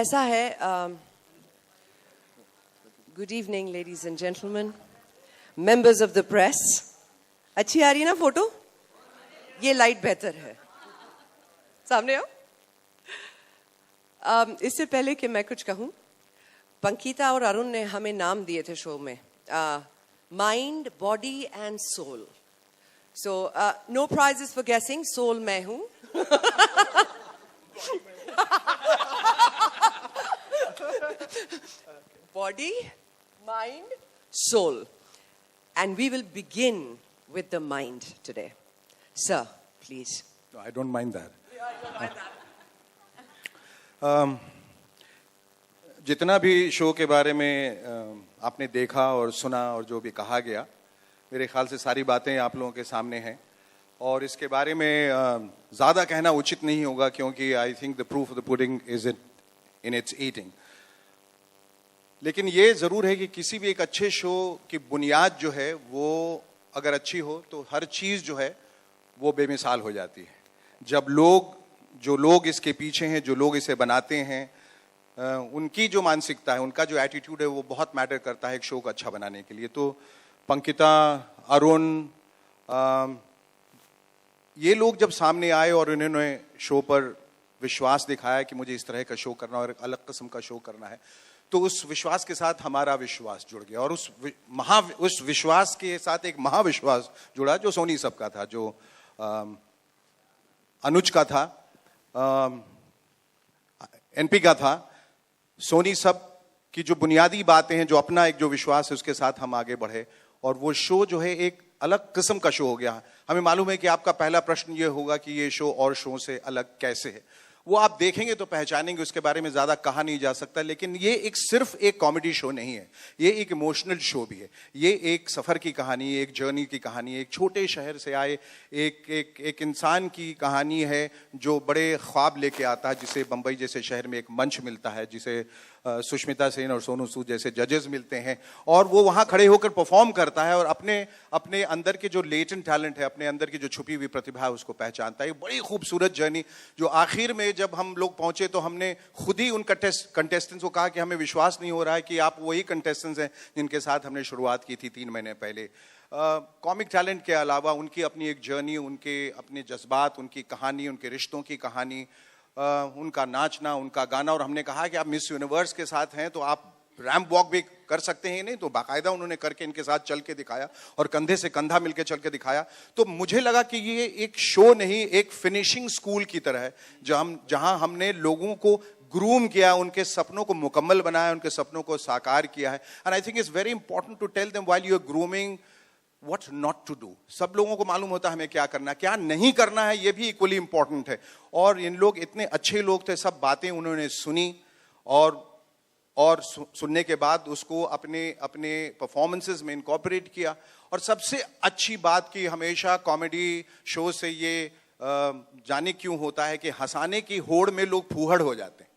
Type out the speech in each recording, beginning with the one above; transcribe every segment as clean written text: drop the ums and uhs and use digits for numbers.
ऐसा है, good evening ladies and gentleman, members of the press. अच्छी आ रही है ना फोटो? ये लाइट बेहतर है, सामने आओ। इससे पहले कि मैं कुछ कहूँ, पंकिता और अरुण ने हमें नाम दिए थे शो में, mind, body and soul. So no prizes for guessing, soul मैं हूँ। Body, mind, soul. And we will begin with the mind today. Sir, please. No, I don't mind that. Yeah, I don't mind that. जितना भी show के बारे में आपने देखा और सुना और जो भी कहा गया, मेरे ख्याल से सारी बातें आप लोगों के सामने हैं और इसके बारे में ज़्यादा कहना उचित नहीं होगा, क्योंकि I think the proof of the pudding is in its eating. लेकिन ये ज़रूर है कि किसी भी एक अच्छे शो की बुनियाद जो है वो अगर अच्छी हो तो हर चीज़ जो है वो बेमिसाल हो जाती है। जब जो लोग इसके पीछे हैं, जो लोग इसे बनाते हैं, उनकी जो मानसिकता है, उनका जो एटीट्यूड है, वो बहुत मैटर करता है एक शो को अच्छा बनाने के लिए। तो पंकिता, अरुण, ये लोग जब सामने आए और उन्होंने शो पर विश्वास दिखाया कि मुझे इस तरह का शो करना और एक अलग किस्म का शो करना है, तो उस विश्वास के साथ हमारा विश्वास जुड़ गया और उस विश्वास के साथ एक महाविश्वास जुड़ा जो सोनी सब का था, जो अनुज का था, एनपी का था। सोनी सब की जो बुनियादी बातें हैं, जो अपना एक जो विश्वास है, उसके साथ हम आगे बढ़े और वो शो जो है एक अलग किस्म का शो हो गया। हमें मालूम है कि आपका पहला प्रश्न ये होगा कि ये शो और शो से अलग कैसे है। वो आप देखेंगे तो पहचानेंगे, उसके बारे में ज्यादा कहा नहीं जा सकता। लेकिन ये सिर्फ एक कॉमेडी शो नहीं है, ये एक इमोशनल शो भी है। ये एक सफर की कहानी, एक जर्नी की कहानी, एक छोटे शहर से आए एक इंसान की कहानी है जो बड़े ख्वाब लेके आता है, जिसे बंबई जैसे शहर में एक मंच मिलता है, जिसे सुष्मिता सेन और सोनू सूद जैसे जजेस मिलते हैं और वो वहां खड़े होकर परफॉर्म करता है और अपने अंदर के जो लेटेंट टैलेंट है, अपने अंदर की जो छुपी हुई प्रतिभा है, उसको पहचानता है। बड़ी खूबसूरत जर्नी जो आखिर में जब हम लोग पहुंचे तो हमने खुद ही उन कंटेस्टेंट्स को कहा कि हमें विश्वास नहीं हो रहा है कि आप वही कंटेस्टेंट्स हैं जिनके साथ हमने शुरुआत की थी 3 महीने पहले। कॉमिक टैलेंट के अलावा उनकी अपनी एक जर्नी, उनके अपने जज्बात, उनकी कहानी, उनके रिश्तों की कहानी, उनका नाचना, उनका गाना। और हमने कहा कि आप मिस यूनिवर्स के साथ हैं तो आप रैंप वॉक भी कर सकते हैं, नहीं तो बाकायदा उन्होंने करके इनके साथ चल के दिखाया और कंधे से कंधा मिलके चल के दिखाया। तो मुझे लगा कि ये एक शो नहीं, एक फिनिशिंग स्कूल की तरह है, जहां हमने लोगों को ग्रूम किया, उनके सपनों को मुकम्मल बनाया, उनके सपनों को साकार किया है। And I think it's very important to tell them while you are grooming what not to do। सब लोगों को मालूम होता है हमें क्या करना, क्या नहीं करना है, ये भी इक्वली इंपॉर्टेंट है। और इन लोग इतने अच्छे लोग थे, सब बातें उन्होंने सुनी और सुनने के बाद उसको अपने परफॉर्मेंसेस में इनकॉर्पोरेट किया। और सबसे अच्छी बात कि हमेशा कॉमेडी शो से ये जाने क्यों होता है कि हंसाने की होड़ में लोग फूहड़ हो जाते हैं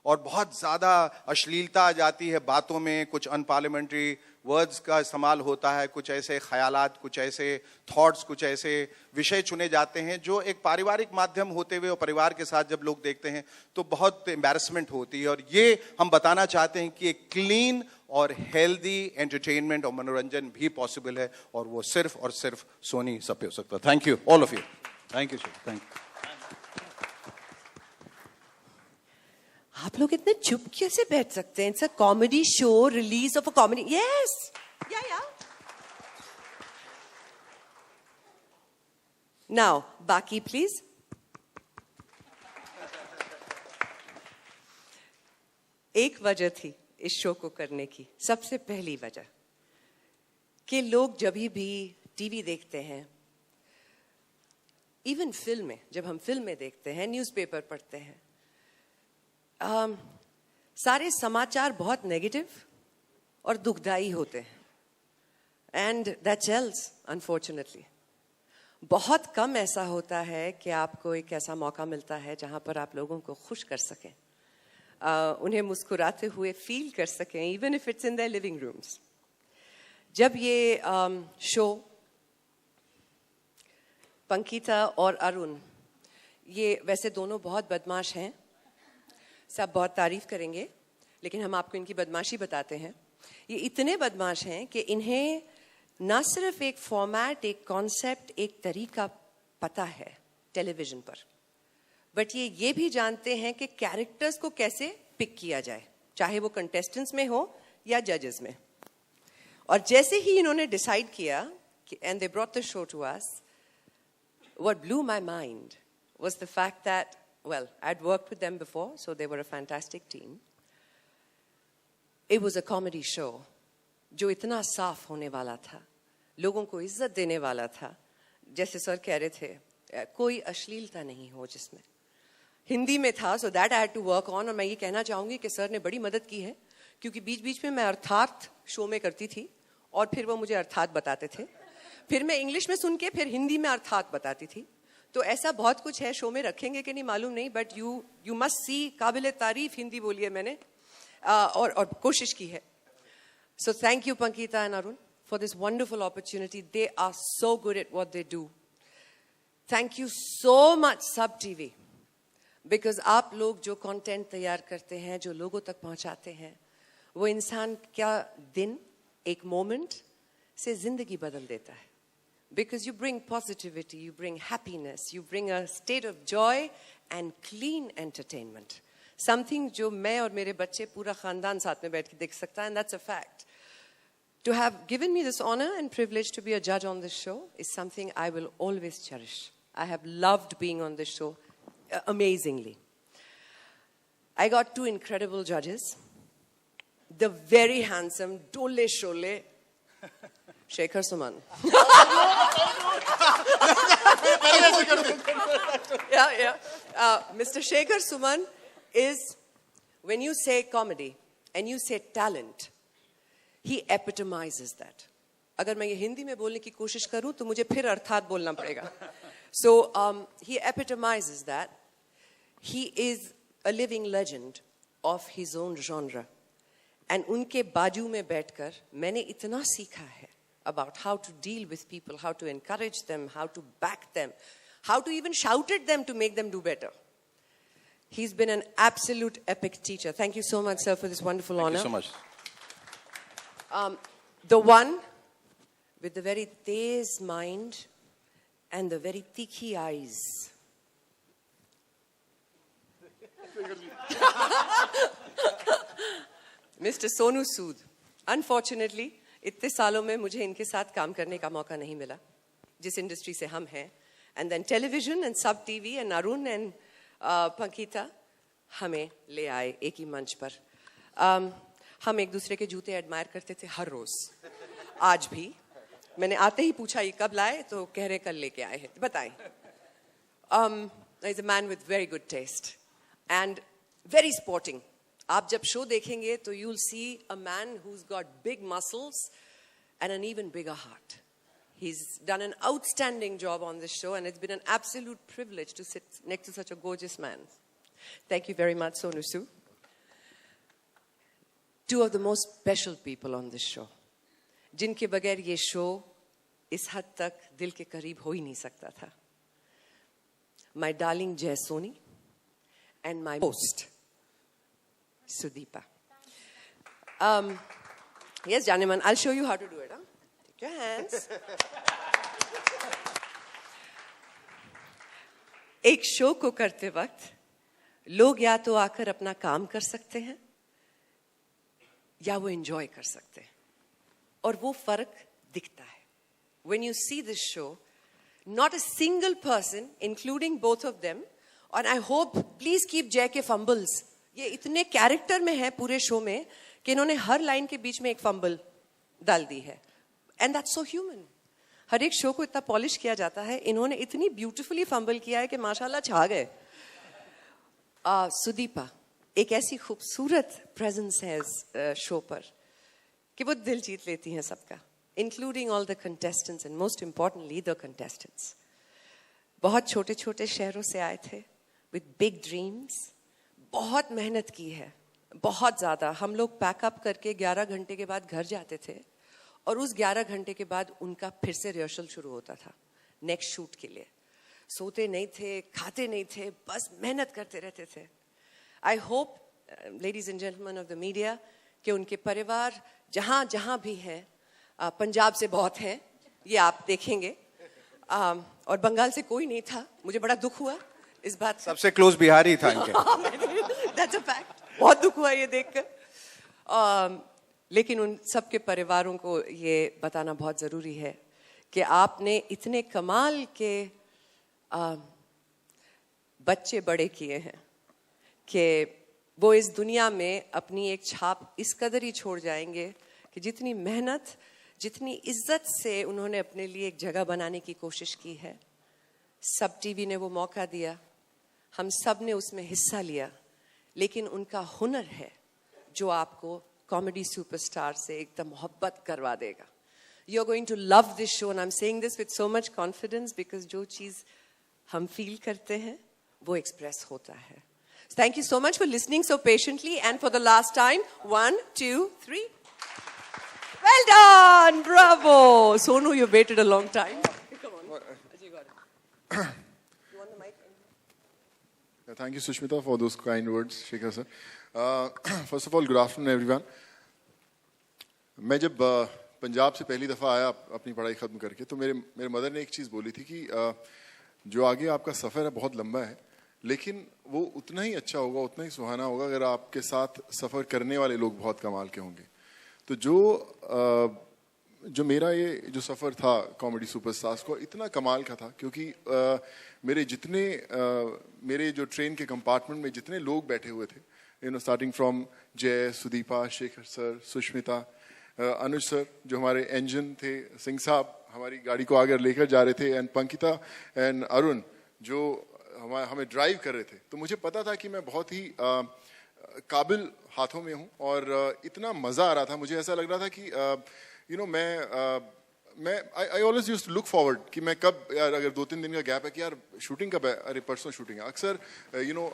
और बहुत ज्यादा अश्लीलता आ जाती है बातों में, कुछ अनपार्लियामेंट्री वर्ड्स का इस्तेमाल होता है, कुछ ऐसे ख्यालात, कुछ ऐसे थॉट्स, कुछ ऐसे विषय चुने जाते हैं जो एक पारिवारिक माध्यम होते हुए और परिवार के साथ जब लोग देखते हैं तो बहुत एम्बैरसमेंट होती है। और ये हम बताना चाहते हैं कि एक क्लीन और हेल्दी एंटरटेनमेंट और मनोरंजन भी पॉसिबल है और वो सिर्फ और सिर्फ सोनी सब पे हो सकता है। Thank you all of you. Thank you sir, thank you. आप लोग इतने चुप कैसे बैठ सकते हैं? It's a comedy show, release of a comedy. Yes, या नाउ बाकी प्लीज। एक वजह थी इस शो को करने की, सबसे पहली वजह कि लोग जब भी टीवी देखते हैं, इवन फिल्में, जब हम फिल्में देखते हैं, न्यूज़पेपर पढ़ते हैं, सारे समाचार बहुत नेगेटिव और दुखदाई होते हैं। And that sells unfortunately. बहुत कम ऐसा होता है कि आपको एक ऐसा मौका मिलता है जहां पर आप लोगों को खुश कर सकें, उन्हें मुस्कुराते हुए फील कर सकें, even if it's in their living rooms. जब ये शो पंकिता और अरुण, ये वैसे दोनों बहुत बदमाश हैं, सब बहुत तारीफ करेंगे, लेकिन हम आपको इनकी बदमाशी बताते हैं. ये इतने बदमाश हैं कि इन्हें ना सिर्फ एक फॉर्मेट, एक कॉन्सेप्ट, एक तरीका पता है टेलीविजन पर, बट ये भी जानते हैं कि कैरेक्टर्स को कैसे पिक किया जाए, चाहे वो कंटेस्टेंट्स में हो या जजेस में. और जैसे ही इन्होंने डिसाइड किया, and they brought the show to us, what blew my mind was the fact that, well, I'd worked with them before, so they were a fantastic team. It was a comedy show जो इतना साफ होने वाला था, लोगों को इज्जत देने वाला था. जैसे सर कह रहे थे, कोई अश्लीलता नहीं हो जिसमें. हिंदी में था, so that I had to work on. और मैं ये कहना चाहूंगी कि सर ने बड़ी मदद की है, क्योंकि बीच बीच में मैं अर्थात शो में करती थी और फिर वो मुझे अर्थात बताते थे, फिर मैं इंग्लिश में सुन के फिर हिंदी में अर्थात बताती थी. तो ऐसा बहुत कुछ है, शो में रखेंगे कि नहीं मालूम नहीं, बट यू मस्ट सी. काबिल तारीफ हिंदी बोली है मैंने, और कोशिश की है. So thank you, Pankita and Arun, for this wonderful opportunity. They are so good at what they do. Thank you so much, Sub TV, because आप लोग जो कंटेंट तैयार करते हैं, जो लोगों तक पहुंचाते हैं, वो इंसान क्या दिन, एक मोमेंट से जिंदगी बदल देता है. Because you bring positivity, you bring happiness, you bring a state of joy and clean entertainment. Something जो मैं और मेरे बच्चे पूरा खानदान साथ में बैठ के देख सकता है, and that's a fact. To have given me this honor and privilege to be a judge on this show is something I will always cherish. I have loved being on this show amazingly. I got two incredible judges. The very handsome, Dole Shole, Shekhar Suman. Yeah. Mr. Shekhar Suman is, when you say comedy and you say talent, he epitomizes that. अगर मैं ये हिंदी में बोलने की कोशिश करूं तो मुझे फिर अर्थात बोलना पड़ेगा. So he epitomizes that. He is a living legend of his own genre. And उनके बाजू में बैठकर मैंने इतना सीखा है about how to deal with people, how to encourage them, how to back them, how to even shout at them to make them do better. He's been an absolute epic teacher. Thank you so much, sir, for this wonderful honor. Thank you so much. The one with the very tez mind and the very tikhi eyes. Mr. Sonu Sood. Unfortunately, इतने सालों में मुझे इनके साथ काम करने का मौका नहीं मिला, जिस इंडस्ट्री से हम हैं. And then television and Sub TV and Arun and Pankita हमें ले आए एक ही मंच पर. हम एक दूसरे के जूते एडमायर करते थे हर रोज. आज भी मैंने आते ही पूछा ये कब लाए, तो कह रहे कल लेके आए हैं. बताएं. He's a man with very good taste and very sporting. आप जब शो देखेंगे तो you'll see a man who's got big muscles and an even bigger heart. He's done an outstanding job on this show, and it's been an absolute privilege to sit next to such a gorgeous man. Thank you very much, Sonu Sood. Two of the most special people on this show, जिनके बगैर ये show इस हद तक दिल के करीब हो ही नहीं सकता था. My darling Jai Soni and my host, Sudeepa. Yes, Janeman, I'll show you how to do it. Huh? Take your hands. एक शो को करते वक्त लोग या तो आकर अपना काम कर सकते हैं या वो एंजॉय कर सकते हैं, और वो फर्क दिखता है. When you see this show, not a single person, including both of them, and I hope, please keep JK fumbles. ये इतने कैरेक्टर में है पूरे शो में कि इन्होंने हर लाइन के बीच में एक फंबल डाल दी है. And that's so human. हर एक शो को इतना पॉलिश किया जाता है, इन्होंने इतनी ब्यूटीफुली फंबल किया है कि माशाल्लाह छा गए. सुदीपा एक ऐसी खूबसूरत प्रेजेंस है शो पर कि वो दिल जीत लेती हैं सबका, including all the contestants and most importantly the contestants. बहुत छोटे छोटे शहरों से आए थे with big dreams. बहुत मेहनत की है, बहुत ज़्यादा. हम लोग पैकअप करके 11 घंटे के बाद घर जाते थे, और उस 11 घंटे के बाद उनका फिर से रिहर्सल शुरू होता था नेक्स्ट शूट के लिए. सोते नहीं थे, खाते नहीं थे, बस मेहनत करते रहते थे. I hope, ladies and gentlemen of the media, कि उनके परिवार जहाँ जहाँ भी हैं, पंजाब से बहुत हैं, ये आप देखेंगे, और बंगाल से कोई नहीं था. मुझे बड़ा दुख हुआ इस बात से. सबसे क्लोज बिहारी था इनके. That's a fact. बहुत दुख हुआ ये देखकर. लेकिन उन सबके परिवारों को ये बताना बहुत ज़रूरी है कि आपने इतने कमाल के बच्चे बड़े किए हैं कि वो इस दुनिया में अपनी एक छाप इस कदर ही छोड़ जाएंगे कि जितनी मेहनत, जितनी इज्जत से उन्होंने अपने लिए एक जगह बनाने की कोशिश की है. सब टीवी ने वो मौका दिया, हम सब ने उसमें हिस्सा लिया, लेकिन उनका हुनर है जो आपको कॉमेडी सुपरस्टार से एकदम मोहब्बत करवा देगा. You're going to love this show, and I'm saying this with so much confidence because जो चीज़ हम feel करते हैं वो express होता है. So thank you so much for listening so patiently, and for the last time, 1, 2, 3. Well done, bravo. Sonu, you waited a long time. Come on. You got it. You want the mic? Thank you, Sushmita, for those kind words, Shekhar sir. First of all, good afternoon, everyone. मैं जब पंजाब से पहली दफ़ा आया अपनी पढ़ाई ख़त्म करके, तो मेरे मदर ने एक चीज़ बोली थी कि जो आगे आपका सफ़र है बहुत लंबा है, लेकिन वो उतना ही अच्छा होगा, उतना ही सुहाना होगा अगर आपके साथ सफ़र करने वाले लोग बहुत कमाल के होंगे. तो जो मेरा ये जो सफ़र था कॉमेडी सुपरस्टार्स को, इतना कमाल का था क्योंकि मेरे जो ट्रेन के कंपार्टमेंट में जितने लोग बैठे हुए थे, स्टार्टिंग फ्रॉम जय, सुदीपा, शेखर सर, सुष्मिता, अनुज सर जो हमारे इंजन थे, सिंह साहब हमारी गाड़ी को आगे लेकर जा रहे थे, एंड पंकिता एंड अरुण जो हमें ड्राइव कर रहे थे. तो मुझे पता था कि मैं बहुत ही काबिल हाथों में हूँ और इतना मज़ा आ रहा था. मुझे ऐसा लग रहा था कि I always used to look forward कि मैं कब, यार अगर 2-3 दिन का गैप है कि यार शूटिंग कब है, अरे परसों शूटिंग है. अक्सर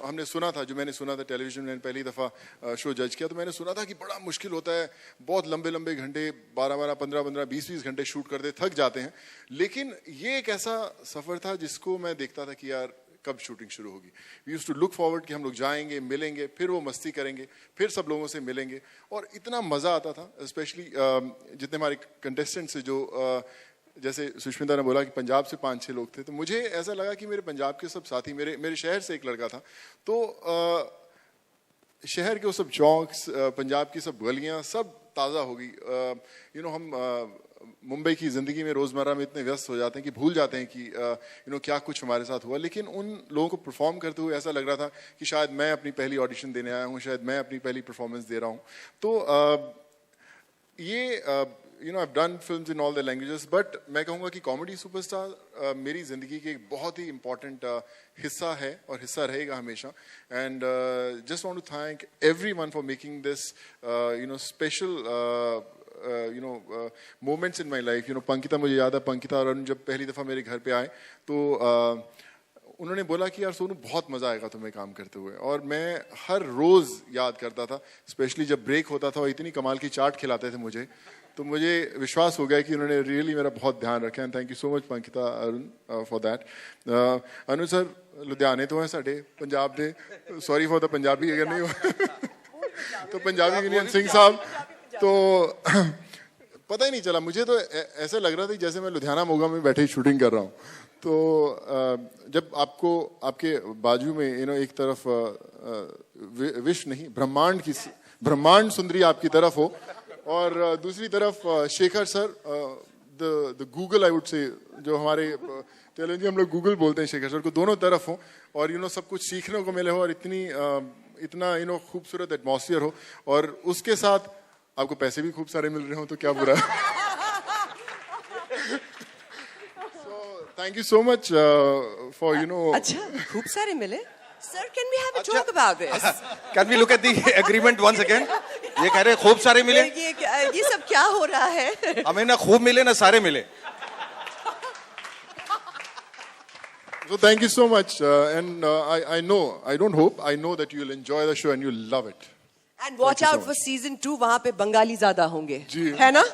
हमने सुना था, जो मैंने सुना था टेलीविजन में पहली दफ़ा शो जज किया, तो मैंने सुना था कि बड़ा मुश्किल होता है, बहुत लंबे लंबे घंटे, 12-12, 15-15, 20-20 घंटे शूट करते, थक जाते हैं. लेकिन ये एक ऐसा सफ़र था जिसको मैं देखता था कि यार कब शूटिंग शुरू होगी. We used to look forward कि हम लोग जाएंगे, मिलेंगे, फिर वो मस्ती करेंगे, फिर सब लोगों से मिलेंगे, और इतना मज़ा आता था. स्पेशली जितने हमारे कंटेस्टेंट्स जो जैसे सुष्मिता ने बोला कि पंजाब से 5-6 लोग थे, तो मुझे ऐसा लगा कि मेरे पंजाब के सब साथी, मेरे शहर से एक लड़का था, तो शहर के वो सब चौक, पंजाब की सब गलियाँ सब ताज़ा हो गई. हम मुंबई की ज़िंदगी में रोज़मर्रा में इतने व्यस्त हो जाते हैं कि भूल जाते हैं कि क्या कुछ हमारे साथ हुआ. लेकिन उन लोगों को परफॉर्म करते हुए ऐसा लग रहा था कि शायद मैं अपनी पहली ऑडिशन देने आया हूँ, शायद मैं अपनी पहली परफॉर्मेंस दे रहा हूँ. तो I've done films in all the languages, but मैं कहूँगा कि कॉमेडी सुपरस्टार मेरी ज़िंदगी के एक बहुत ही इम्पॉर्टेंट हिस्सा है और हिस्सा रहेगा हमेशा. And just want to thank everyone for making this special moments in my life. पंकिता, मुझे याद है पंकिता और अरुण जब पहली दफ़ा मेरे घर पे आए तो उन्होंने बोला कि यार सोनू बहुत मज़ा आएगा तुम्हें काम करते हुए, और मैं हर रोज़ याद करता था, स्पेशली जब ब्रेक होता था और इतनी कमाल की चाट खिलाते थे मुझे, तो मुझे विश्वास हो गया कि उन्होंने रियली मेरा बहुत ध्यान रखा. And thank you so much Pankita, Arun for that. Anu sir लुधियाने तो हैं साढ़े पंजाब दे, सॉरी फॉर द पंजाबी अगर नहीं हो तो पंजाबी यूनियन सिंह साहब. तो पता ही नहीं चला, मुझे तो ऐसा लग रहा था जैसे मैं लुधियाना मोगा में बैठे शूटिंग कर रहा हूँ. तो जब आपको आपके बाजू में एक तरफ विश्व नहीं ब्रह्मांड सुंदरी आपकी तरफ हो, और दूसरी तरफ Shekhar sir, the Google I would say, जो हमारे तेलंगी हम लोग गूगल बोलते हैं, शेखर सर को दोनों तरफ हो, और सब कुछ सीखने को मिले हो, और इतना खूबसूरत एटमॉस्फेयर हो, और उसके साथ आपको पैसे भी खूब सारे मिल रहे हो, तो क्या बुरा है. Thank you so much for अच्छा, खूब सारे मिले. Sir, can we have a talk about this? Can we look at the agreement once again? ये कह रहे खूब सारे मिले. ये सब क्या हो रहा है? हमें ना खूब मिले ना सारे मिले. So thank you so much, and I know that you'll enjoy the show and you'll love it. And watch out for season 2, वहाँ पे बंगाली ज़्यादा होंगे, जी. है ना?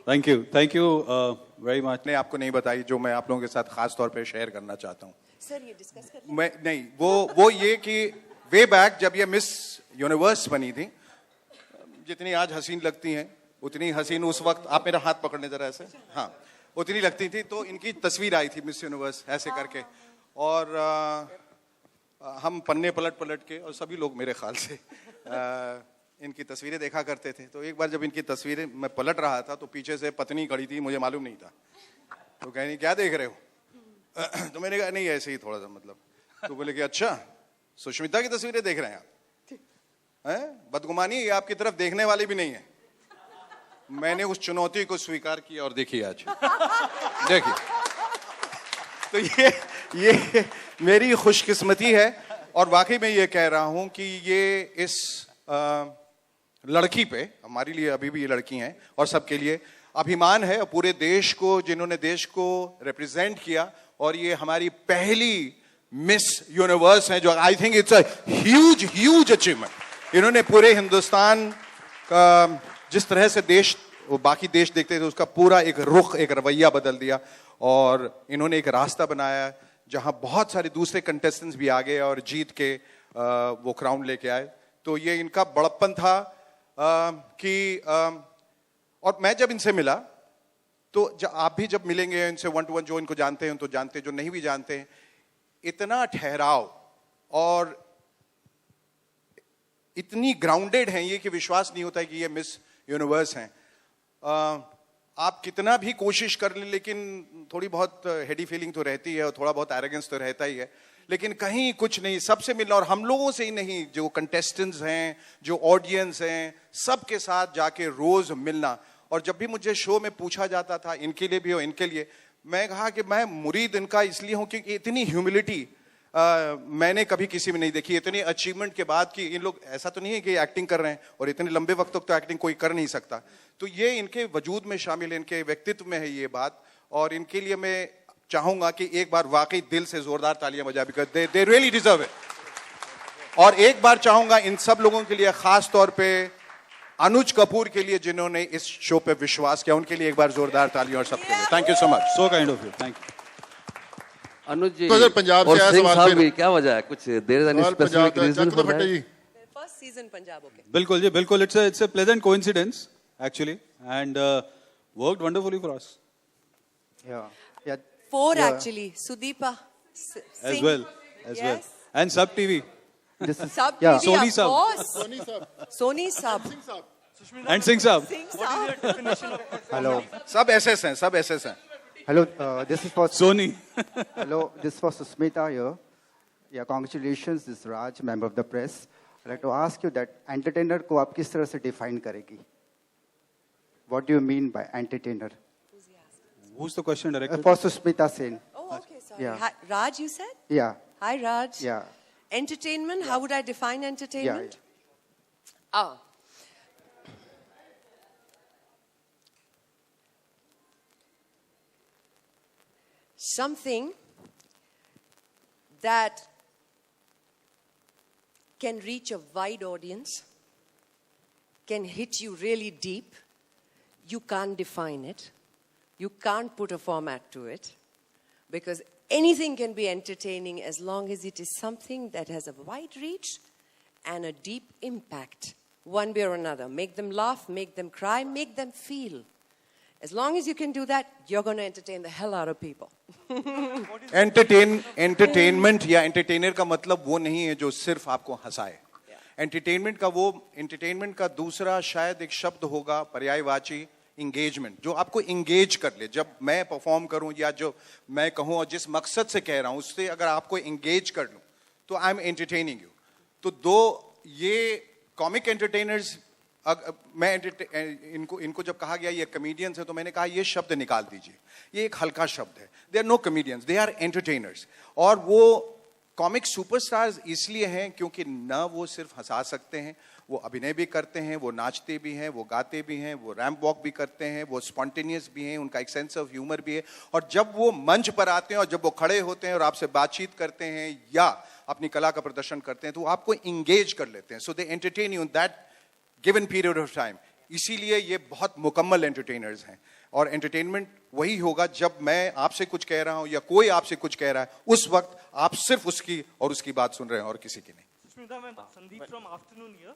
Thank you very much. ने आपको नहीं बताई जो मैं आप लोगों के साथ खास तौर पे शेयर करना चाहता हूँ। सर ये डिस्कस कर मैं नहीं, वो ये कि वे बैक जब ये मिस यूनिवर्स बनी थी, जितनी आज हसीन लगती हैं उतनी हसीन उस वक्त, आप मेरा हाथ पकड़ने जरा ऐसे, हाँ, उतनी लगती थी। तो इनकी तस्वीर आई थी मिस यूनिवर्स ऐसे करके, और हम पन्ने पलट पलट के, और सभी लोग मेरे ख्याल से इनकी तस्वीरें देखा करते थे। तो एक बार जब इनकी तस्वीरें मैं पलट रहा था तो पीछे से पत्नी खड़ी थी, मुझे मालूम नहीं था। तो कहनी क्या देख रहे हो? तो मैंने कहा नहीं ऐसे ही थोड़ा सा मतलब। तो बोले कि अच्छा सुष्मिता की तस्वीरें देख रहे हैं आप, हैं? बदगुमानी ये आपकी तरफ देखने वाली भी नहीं है। मैंने उस चुनौती को स्वीकार किया और देखिए आज देखिए। तो ये मेरी खुशकिस्मती है, और वाकई में ये कह रहा हूं कि ये इस लड़की पे, हमारे लिए अभी भी ये लड़की हैं और सबके लिए अभिमान है, पूरे देश को, जिन्होंने देश को रिप्रेजेंट किया। और ये हमारी पहली मिस यूनिवर्स है, जो आई think it's a huge achievement. इन्होंने पूरे हिंदुस्तान का जिस तरह से देश, वो बाकी देश देखते थे, उसका पूरा एक रुख, एक रवैया बदल दिया। और इन्होंने एक रास्ता बनाया जहां बहुत सारे दूसरे कंटेस्टेंट्स भी आ गए और जीत के वो क्राउन लेके आए। तो ये इनका बड़प्पन था कि और मैं जब इनसे मिला, तो आप भी जब मिलेंगे इनसे वन टू वन, जो इनको जानते हैं तो जानते, जो नहीं भी जानते हैं, इतना ठहराव और इतनी ग्राउंडेड हैं ये कि विश्वास नहीं होता है कि ये मिस यूनिवर्स हैं। आप कितना भी कोशिश कर लें, लेकिन थोड़ी बहुत हेडी फीलिंग तो रहती है और थोड़ा बहुत एरोगेंस तो रहता ही है, लेकिन कहीं कुछ नहीं, सबसे मिलना, और हम लोगों से ही नहीं, जो कंटेस्टेंट्स हैं, जो ऑडियंस हैं, सबके साथ जाके रोज मिलना। और जब भी मुझे शो में पूछा जाता था, इनके लिए भी और इनके लिए, मैं कहा कि मैं मुरीद इनका इसलिए हूं क्योंकि इतनी ह्यूमिलिटी मैंने कभी किसी में नहीं देखी। इतनी अचीवमेंट के बाद कि इन लोग, ऐसा तो नहीं है कि एक्टिंग कर रहे हैं और इतने लंबे वक्त तक तो एक्टिंग कोई कर नहीं सकता, तो ये इनके वजूद में शामिल है, इनके व्यक्तित्व में है ये बात। और इनके लिए मैं चाहूंगा कि एक बार वाकई दिल से जोरदार तालियां बजा, because they really deserve it. और एक बार चाहूंगा इन सब लोगों के लिए, खास तौर पे अनुज कपूर के लिए, जिन्होंने इस शो पे विश्वास किया, उनके लिए एक बार जोरदार तालियां और सबके लिए। Thank you so much. So kind of you. Thank you. अनुज जी तो सर पंजाब और से आया सिंह सवाल साहब फिर। भी, क्या वजह है? कुछ देर एनी स्पेसिफिक रीजन तो फटे जी। First season Punjab okay. बिल्कुल जी, बिल्कुल। It's a pleasant coincidence actually, and worked wonderfully for us Yeah. Four Yeah. actually, Sudeepa as well. Yes. And Sub TV This is Sub yeah. TV, Sony of Sub. course. Sony Sub. and Singh Sab. Singh Sub. Hello. सब SS हैं, सब SS हैं। Hello. This is for Sony. hello. This is for Susmita here. Yeah. Congratulations, this is Raj, member of the press. I'd like to ask you that entertainer को आप किस तरह से define करेगी? What do you mean by entertainer? Who's the question directed? For Susmita Sen. Oh, okay, sorry. Yeah. Hi, Raj, you said? Yeah. Hi, Raj. Yeah. Entertainment, how would I define entertainment? Ah. Something that can reach a wide audience, can hit you really deep. You can't define it. You can't put a format to it. Because anything can be entertaining as long as it is something that has a wide reach and a deep impact, one way or another. Make them laugh, make them cry, make them feel. As long as you can do that, you're going to entertain the hell out of people. Entertainment या entertainer का मतलब वो नहीं है जो सिर्फ आपको हंसाए। Entertainment का दूसरा शायद एक शब्द होगा पर्यायवाची, इंगेजमेंट, जो आपको इंगेज कर ले। जब मैं परफॉर्म करूं या जो मैं कहूं और जिस मकसद से कह रहा हूं, उससे अगर आपको इंगेज कर लूं तो आई एम एंटरटेनिंग यू। तो दो ये कॉमिक एंटरटेनर्स, मैं इनको जब कहा गया ये कॉमेडियंस है, तो मैंने कहा ये शब्द निकाल दीजिए, ये एक हल्का शब्द है। They are no comedians, they are entertainers. और वो कॉमिक सुपरस्टार्स इसलिए हैं क्योंकि न वो सिर्फ हंसा सकते हैं, वो अभिनय भी करते हैं, वो नाचते भी हैं, वो गाते भी हैं, वो रैंप वॉक भी करते हैं, वो स्पॉन्टेनियस भी हैं, उनका एक सेंस ऑफ ह्यूमर भी है। और जब वो मंच पर आते हैं और जब वो खड़े होते हैं और आपसे बातचीत करते हैं या अपनी कला का प्रदर्शन करते हैं, तो आपको इंगेज कर लेते हैं। So they entertain you in that given period of time. इसीलिए ये बहुत मुकम्मल एंटरटेनर्स हैं। और एंटरटेनमेंट वही होगा जब मैं आपसे कुछ कह रहा हूं या कोई आपसे कुछ कह रहा है, उस वक्त आप सिर्फ उसकी और उसकी बात सुन रहे हैं और किसी की नहीं। Susmita ma'am, Sandeep from Afternoon here.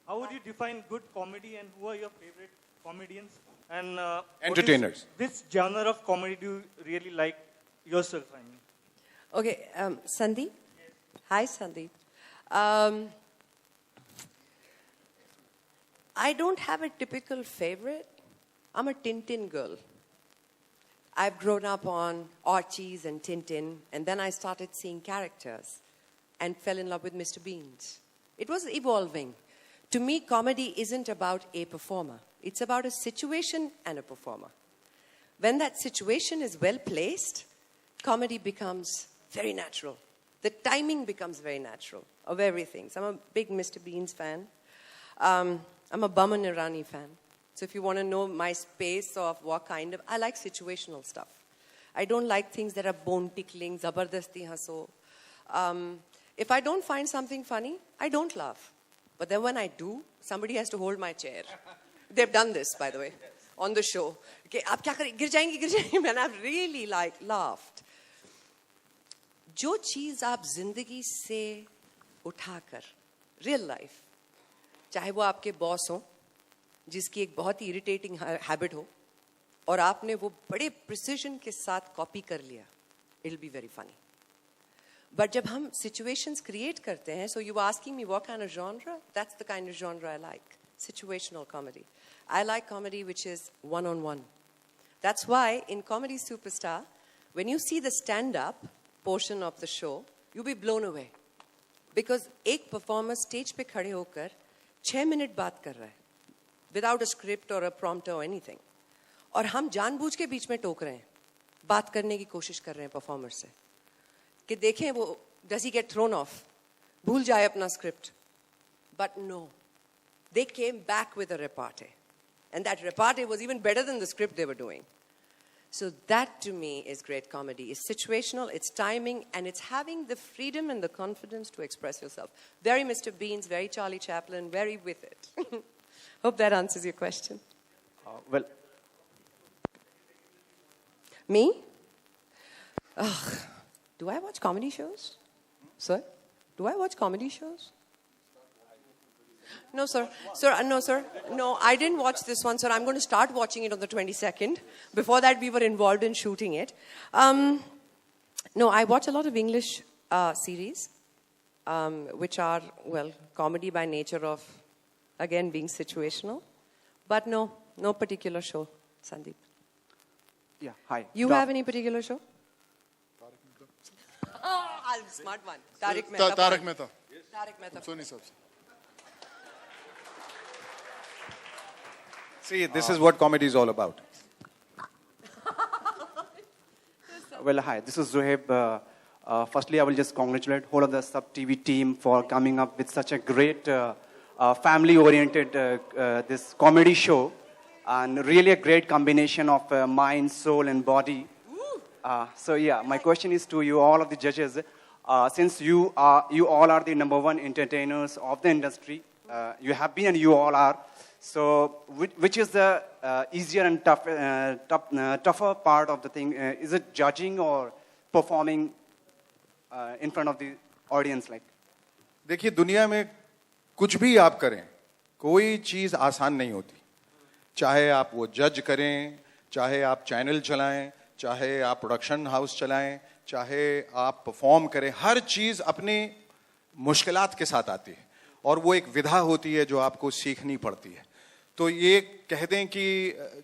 How would you define good comedy and who are your favorite comedians? And Entertainers. Which genre of comedy do you really like yourself? I mean. Okay, Sandeep. Hi, Sandeep. I don't have a typical favorite. I'm a Tintin girl. I've grown up on Archie's and Tintin, and then I started seeing characters and fell in love with Mr. Beans. It was evolving. To me, comedy isn't about a performer. It's about a situation and a performer. When that situation is well placed, comedy becomes very natural. The timing becomes very natural of everything. So I'm a big Mr. Beans fan. I'm a Baman Irani fan. So if you want to know my space of what kind of, I like situational stuff. I don't like things that are bone tickling, zabardasti haso. If I don't find something funny, I don't laugh. But then when I do, somebody has to hold my chair. They've done this, by the way, on the show. Okay, aap kya kare? Gir jayenge, and I've really laughed. जो चीज आप जिंदगी से उठाकर real life, चाहे वो आपके boss हो जिसकी एक बहुत ही इरिटेटिंग हैबिट हो और आपने वो बड़े प्रिसिजन के साथ कॉपी कर लिया, it will be very funny. But जब हम सिचुएशंस क्रिएट करते हैं, so you asking me what kind of genre, that's the kind of genre I like. Situational comedy. I like comedy which is one-on-one. That's why in Comedy Superstar, when you see the stand-up portion of the show, you'll be blown away. Because एक performer stage पे खड़े होकर 6 minute बात कर रहा है, without a script or a prompter or anything. और हम जानबूझ के बीच में टोक रहे हैं, बात करने की कोशिश कर रहे हैं performer से, कि देखें वो does he get thrown off, भूल जाए अपना script. But no. They came back with a repartee. And that repartee was even better than the script they were doing. So that to me is great comedy. It's situational, it's timing, and it's having the freedom and the confidence to express yourself. Very Mr. Beans, very Charlie Chaplin, very with it. Hope that answers your question. Well, Me? Ugh. Do I watch comedy shows? Sir? Do I watch comedy shows? No, sir. No, sir. No, I didn't watch this one, sir. I'm going to start watching it on the 22nd. Before that, we were involved in shooting it. No, I watch a lot of English series, which are, well, comedy by nature of, again, being situational. But no particular show, Sandeep. yeah, hi. You have any particular show? I'm smart one. Tarak Mehta. Tarak Mehta. Tarak Mehta. Soni sahab. See, this is what comedy is all about. Well, hi, this is Zohaib. Firstly, I will just congratulate whole of the Sub TV team for coming up with such a great family-oriented this comedy show, and really a great combination of mind, soul, and body. So yeah, my question is to you, all of the judges. Since you all are the #1 entertainers of the industry, you have been and you all are. So, which is the easier and tougher part of the thing? Is it judging or performing in front of the audience? Like, देखिए, दुनिया में कुछ भी आप करें, कोई चीज आसान नहीं होती. चाहे आप वो जज करें, चाहे आप चैनल चलाएं, चाहे आप प्रोडक्शन हाउस चलाएं, चाहे आप परफॉर्म करें, हर चीज अपनी मुश्किलात के साथ आती है और वो एक विधा होती है जो आपको सीखनी पड़ती है. तो ये कह दें कि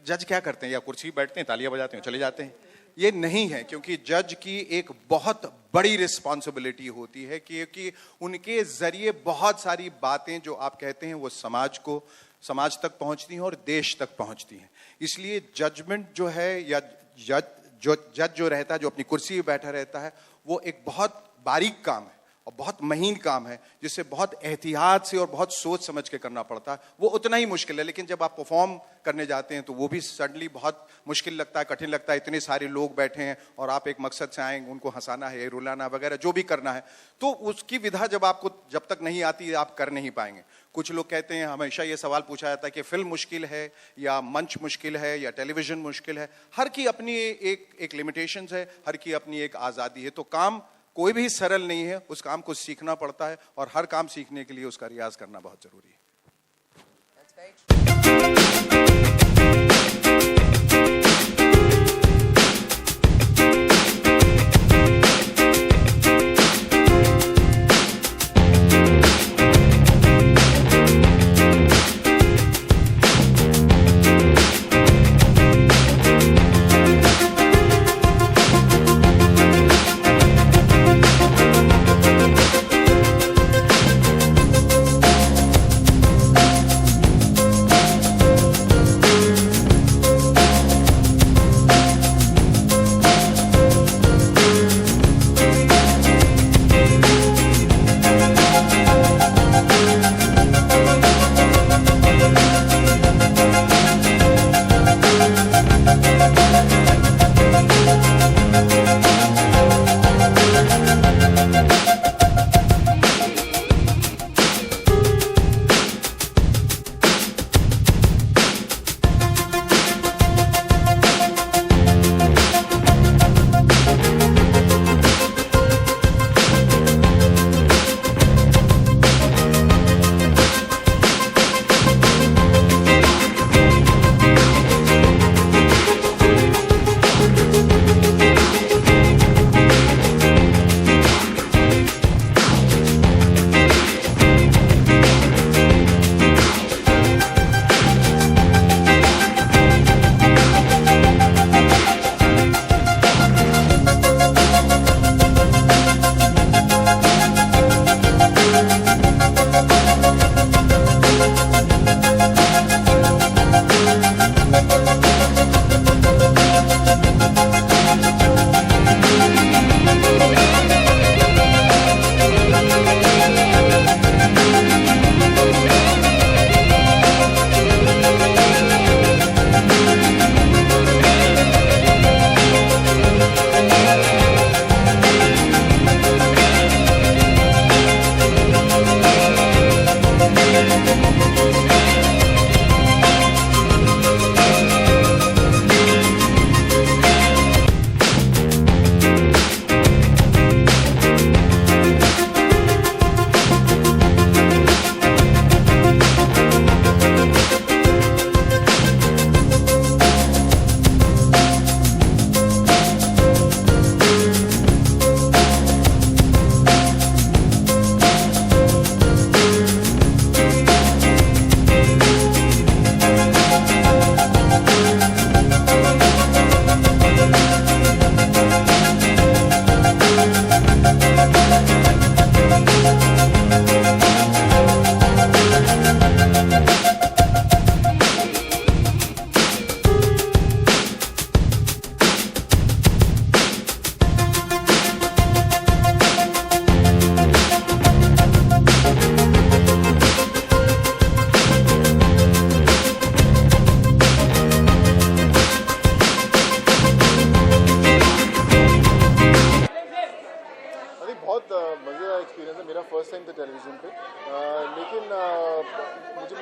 जज क्या करते हैं, या कुर्सी बैठते हैं, तालियां बजाते हैं, चले जाते हैं, ये नहीं है. क्योंकि जज की एक बहुत बड़ी रिस्पॉन्सिबिलिटी होती है, क्योंकि उनके जरिए बहुत सारी बातें जो आप कहते हैं वो समाज तक पहुंचती हैं और देश तक पहुंचती हैं. इसलिए जजमेंट जो है, या जज जो रहता है, जो अपनी कुर्सी पे बैठा रहता है, वो एक बहुत बारीक काम है और बहुत महीन काम है, जिससे बहुत एहतियात से और बहुत सोच समझ के करना पड़ता है, वो उतना ही मुश्किल है। लेकिन जब आप परफॉर्म करने जाते हैं तो वो भी सडनली बहुत मुश्किल लगता है, कठिन लगता है। इतने सारे लोग बैठे हैं और आप एक मकसद से आएंगे, उनको हंसाना है, रुलाना वगैरह जो भी करना है, तो उसकी विधा जब तक नहीं आती आप कर नहीं पाएंगे। कुछ लोग कहते हैं, हमेशा ये सवाल पूछा जाता है कि फिल्म मुश्किल है या मंच मुश्किल है या टेलीविजन मुश्किल है। हर की अपनी एक लिमिटेशंस है, हर की अपनी एक आज़ादी है। तो काम कोई भी सरल नहीं है, उस काम को सीखना पड़ता है और हर काम सीखने के लिए उसका रियाज करना बहुत जरूरी है।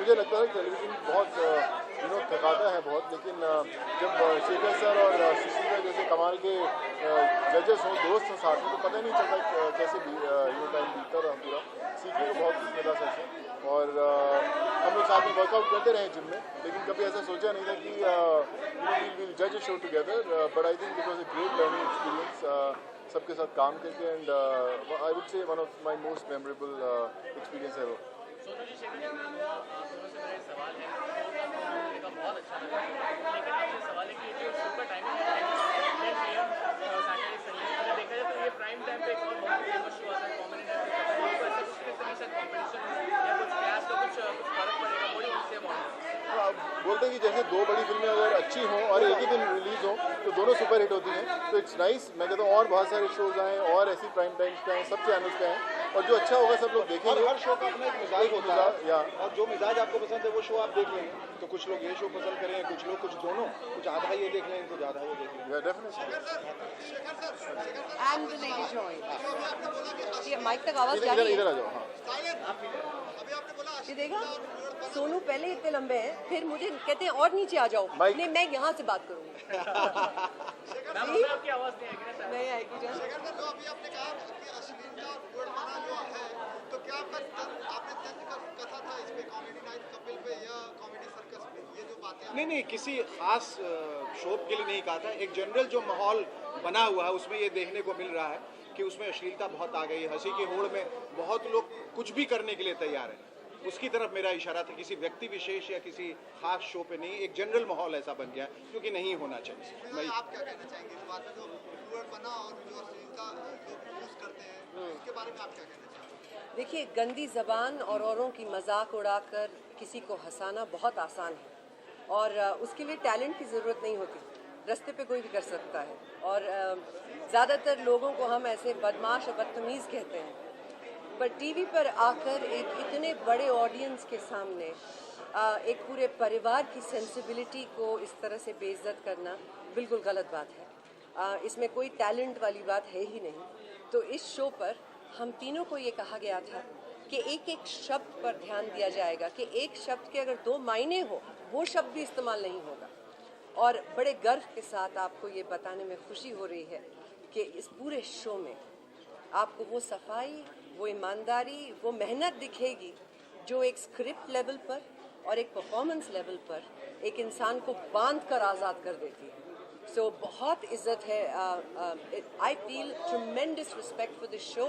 मुझे लगता है टेलीविजन बहुत थकाता है बहुत, लेकिन जब शेखर सर और सुशीला जैसे कमाल के जजेस हों, दोस्त हों साथ में, तो पता नहीं चलता कैसे टाइम बीतता रहा पूरा। सीखने को बहुत कुछ मिला सर से। और हम लोग साथ में वर्कआउट करते रहे जिम में, लेकिन कभी ऐसा सोचा नहीं था कि विल जज a show together, but I think it was a great learning experience सबके साथ काम करके, and I would say one of my most memorable experience ever. सवाल है बहुत अच्छा लगा, लेकिन आपसे सवाल है कि ये जो सुपर टाइमिंग है 10 PM सैटरडे संडे, अगर देखा जाए तो ये प्राइम टाइम पे एक और बहुत फेमस शो आता है कॉमेडी टाइप का, तो ऐसा कुछ किस तरह से कॉम्पिटिशन या कुछ क्लास का कुछ फर्क पड़ेगा, वही उनसे बोलते हैं कि जैसे दो बड़ी फिल्में अगर अच्छी हों और एक ही दिन रिलीज हो तो दोनों सुपर हिट होती हैं, तो इट्स नाइस। मैं कहता हूँ और बहुत सारे शोज आए और ऐसी प्राइम टाइम्स पे आए, सब चैनल्स पे आए, और जो अच्छा होगा सब लोग देखेंगे। हर शो का अपना एक मिजाज होता है, या और जो मिजाज आपको पसंद है वो शो आप देख लेंगे। तो कुछ लोग ये शो पसंद करें, कुछ लोग कुछ दोनों, कुछ आधा ये देख लेंगे, कुछ आधा वो देख लेंगे। And the lady joined. ये माइक तक आवाज जा रही है? इधर आ जाओ। हाँ, ये देखा, सोनू पहले इतने लंबे हैं, फिर मुझे कहते हैं और नीचे आ जाओ। नहीं, मैं यहाँ से बात करूँगी। आपकी आवाज नहीं आएगी ना? नहीं आएगी जान। जो अभी आपने कहा कि अश्लीलता और वर्डमाना जो है, तो क्या आपने कथा था इस पे, कॉमेडी नाइट कपिल पे या कॉमेडी सर्कस पे, ये जो बातें? नहीं, किसी खास शो के लिए नहीं कहा था। एक जनरल जो माहौल बना हुआ है उसमें ये देखने को मिल रहा है कि उसमें अश्लीलता बहुत आ गई है। हंसी की होड़ में बहुत लोग कुछ भी करने के लिए तैयार हैं। उसकी तरफ मेरा इशारा था, किसी व्यक्ति विशेष या किसी खास शो पे नहीं। एक जनरल माहौल ऐसा बन गया जो कि नहीं होना चाहिए। आप क्या कहना चाहेंगे इस बात में, जो वर्डमाना और जो अश्लीलता लोग यूज करते हैं, इसके बारे में आप क्या कहना चाहेंगे? देखिए, गंदी जबान और औरों की मजाक उड़ाकर किसी को हंसाना बहुत आसान है, और उसके लिए टैलेंट की ज़रूरत नहीं होती। रास्ते पे कोई भी कर सकता है, और ज़्यादातर लोगों को हम ऐसे बदमाश और बदतमीज़ कहते हैं, पर टीवी पर आकर एक इतने बड़े ऑडियंस के सामने एक पूरे परिवार की सेंसिबिलिटी को इस तरह से बेइज्जत करना बिल्कुल गलत बात है। इसमें कोई टैलेंट वाली बात है ही नहीं। तो इस शो पर हम तीनों को ये कहा गया था कि एक एक शब्द पर ध्यान दिया जाएगा, कि एक शब्द के अगर 2 मायने हो, वो शब्द भी इस्तेमाल नहीं होगा। और बड़े गर्व के साथ आपको ये बताने में खुशी हो रही है कि इस पूरे शो में आपको वो सफाई, वो ईमानदारी, वो मेहनत दिखेगी जो एक स्क्रिप्ट लेवल पर और एक परफॉर्मेंस लेवल पर एक इंसान को बांध कर आज़ाद कर देती है। सो बहुत इज्जत है। I feel tremendous respect for this show,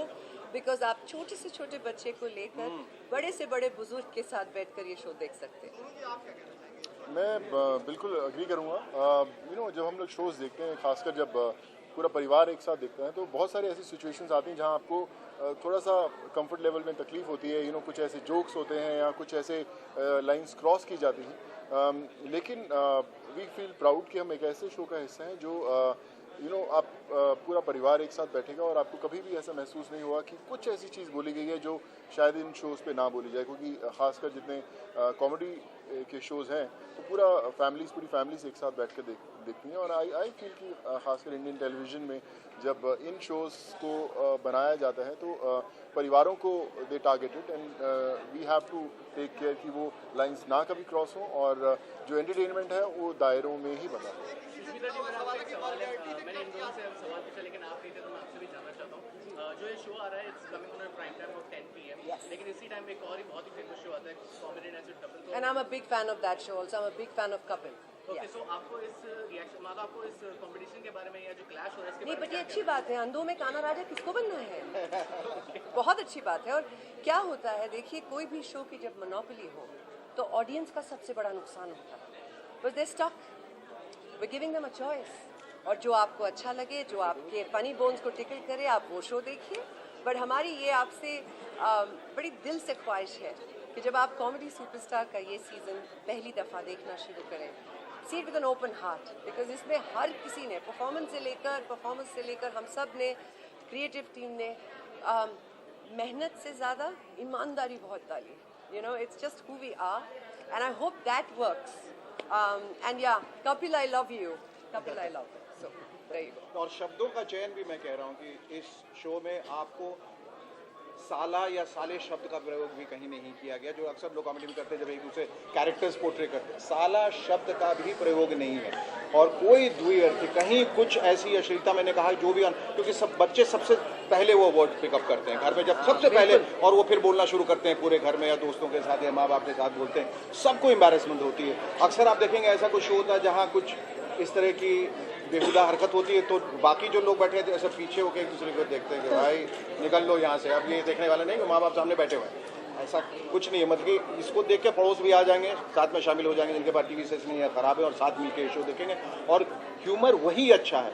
because आप छोटे से छोटे बच्चे को लेकर बड़े से बड़े बुजुर्ग के साथ बैठकर ये शो देख सकते हैं। मैं बिल्कुल अग्री करूँगा। जब हम लोग शोज़ देखते हैं, खासकर जब पूरा परिवार एक साथ देखता है, तो बहुत सारे ऐसी सिचुएशंस आती हैं जहाँ आपको थोड़ा सा कंफर्ट लेवल में तकलीफ होती है। कुछ ऐसे जोक्स होते हैं या कुछ ऐसे लाइंस क्रॉस की जाती हैं, लेकिन वी फील प्राउड कि हम एक ऐसे शो का हिस्सा हैं जो आप पूरा परिवार एक साथ बैठेगा और आपको कभी भी ऐसा महसूस नहीं हुआ कि कुछ ऐसी चीज़ बोली गई है जो शायद इन शोज़ पे ना बोली जाए, क्योंकि खासकर जितने कॉमेडी के शोज़ हैं तो पूरी फैमिलीज एक साथ बैठ कर देखती हैं। और आई फील कि खासकर इंडियन टेलीविज़न में जब इन शोज़ को बनाया जाता है तो परिवारों को दे targeted, and we have to take care कि वो लाइंस ना कभी क्रॉस हों और जो एंटरटेनमेंट है वो दायरों में ही बना है। मैंने इन दोनों से सवाल पूछा, लेकिन आप नहीं थे तो मैं आपसे भी जानना चाहता हूँ। जो ये शो आ रहा है, it's coming on prime time of 10 PM, लेकिन इसी टाइम पे एक और ही बहुत ही फेमस शो आता है, comedy night with Kapil. And I am a big fan of that show also. I am a big fan of Kapil. Okay, so आपको इस रिएक्शन, मतलब आपको इस कंपटीशन के बारे में या जो क्लैश हो रहा है इसके नहीं, बारे में बट ये अच्छी बात है। अंधों में काना राजा किसको बनना है? बहुत अच्छी बात है। और क्या होता है, देखिए, कोई भी शो की जब मोनोपोली हो तो ऑडियंस का सबसे बड़ा नुकसान होता है। But they stuck, we giving them a choice, और जो आपको अच्छा लगे, जो आपके फनी बोन्स को टिकल करे, आप वो शो देखिए। बट हमारी ये आपसे बड़ी दिल से ख्वाहिश है कि जब आप कॉमेडी सुपरस्टार का ये सीज़न पहली दफ़ा देखना शुरू करें, see it with an open heart, because इसमें हर किसी ने परफॉर्मेंस से लेकर हम सब ने, क्रिएटिव टीम ने मेहनत से ज़्यादा ईमानदारी बहुत डाली। It's just who we are, and I hope that works. And yeah, Kapil, I love you. Kapil, I love you. So there you go. और शब्दों का चयन भी मैं कह रहा हूँ कि इस शो में आपको साला या साले शब्द का प्रयोग भी कहीं नहीं किया गया, जो अक्सर लोग कॉमेडी में करते हैं जब एक दूसरे कैरेक्टर्स पोर्ट्रे करते हैं। साला शब्द का भी प्रयोग नहीं है, और कोई द्विअर्थी कहीं कुछ ऐसी अश्लीलता, मैंने कहा जो भी, क्योंकि सब बच्चे सबसे पहले वो वर्ड पिकअप करते हैं घर में, जब सबसे पहले, और वो फिर बोलना शुरू करते हैं पूरे घर में या दोस्तों के साथ या माँ बाप के साथ बोलते हैं, सबको एम्बैरेसमेंट होती है। अक्सर आप देखेंगे ऐसा कुछ शो होता है जहाँ कुछ इस तरह की बेहुदा हरकत होती है तो बाकी जो लोग बैठे हैं ऐसे पीछे होकर एक दूसरे को देखते हैं कि भाई निकल लो यहाँ से, अब ये देखने वाला नहीं कि माँ बाप सामने बैठे हुए हैं। ऐसा कुछ नहीं है, मतलब कि इसको देख के पड़ोस भी आ जाएंगे, साथ में शामिल हो जाएंगे जिनके पास टीवी सेट नहीं है, खराब है, और साथ मिल के शो देखेंगे। और ह्यूमर वही अच्छा है,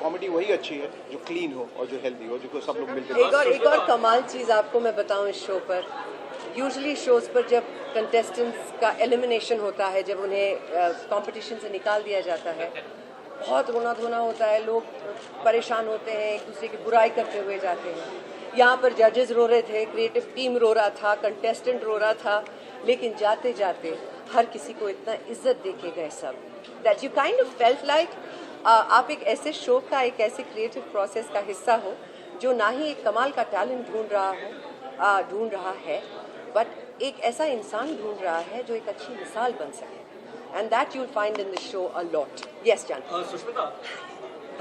कॉमेडी वही अच्छी है जो क्लीन हो और जो हेल्दी हो, जो सब लोग मिलते हैं। एक और कमाल चीज़ आपको मैं बताऊं इस शो पर, यूजुअली शोज़ पर जब कंटेस्टेंट्स का एलिमिनेशन होता है, जब उन्हें कंपटीशन से निकाल दिया जाता है, बहुत रोना धोना होता है, लोग परेशान होते हैं, एक दूसरे की बुराई करते हुए जाते हैं। यहाँ पर जजेस रो रहे थे, क्रिएटिव टीम रो रहा था, कंटेस्टेंट रो रहा था, लेकिन जाते जाते हर किसी को इतना इज्जत दे के गए सब, that you kind of felt like आप एक ऐसे शो का, एक ऐसे क्रिएटिव प्रोसेस का हिस्सा हो जो ना ही एक कमाल का टैलेंट ढूंढ रहा है, बट एक ऐसा इंसान ढूंढ रहा है जो एक अच्छी मिसाल बन सके। And that you'll find in the show a lot. Yes, Jan. Sushmita.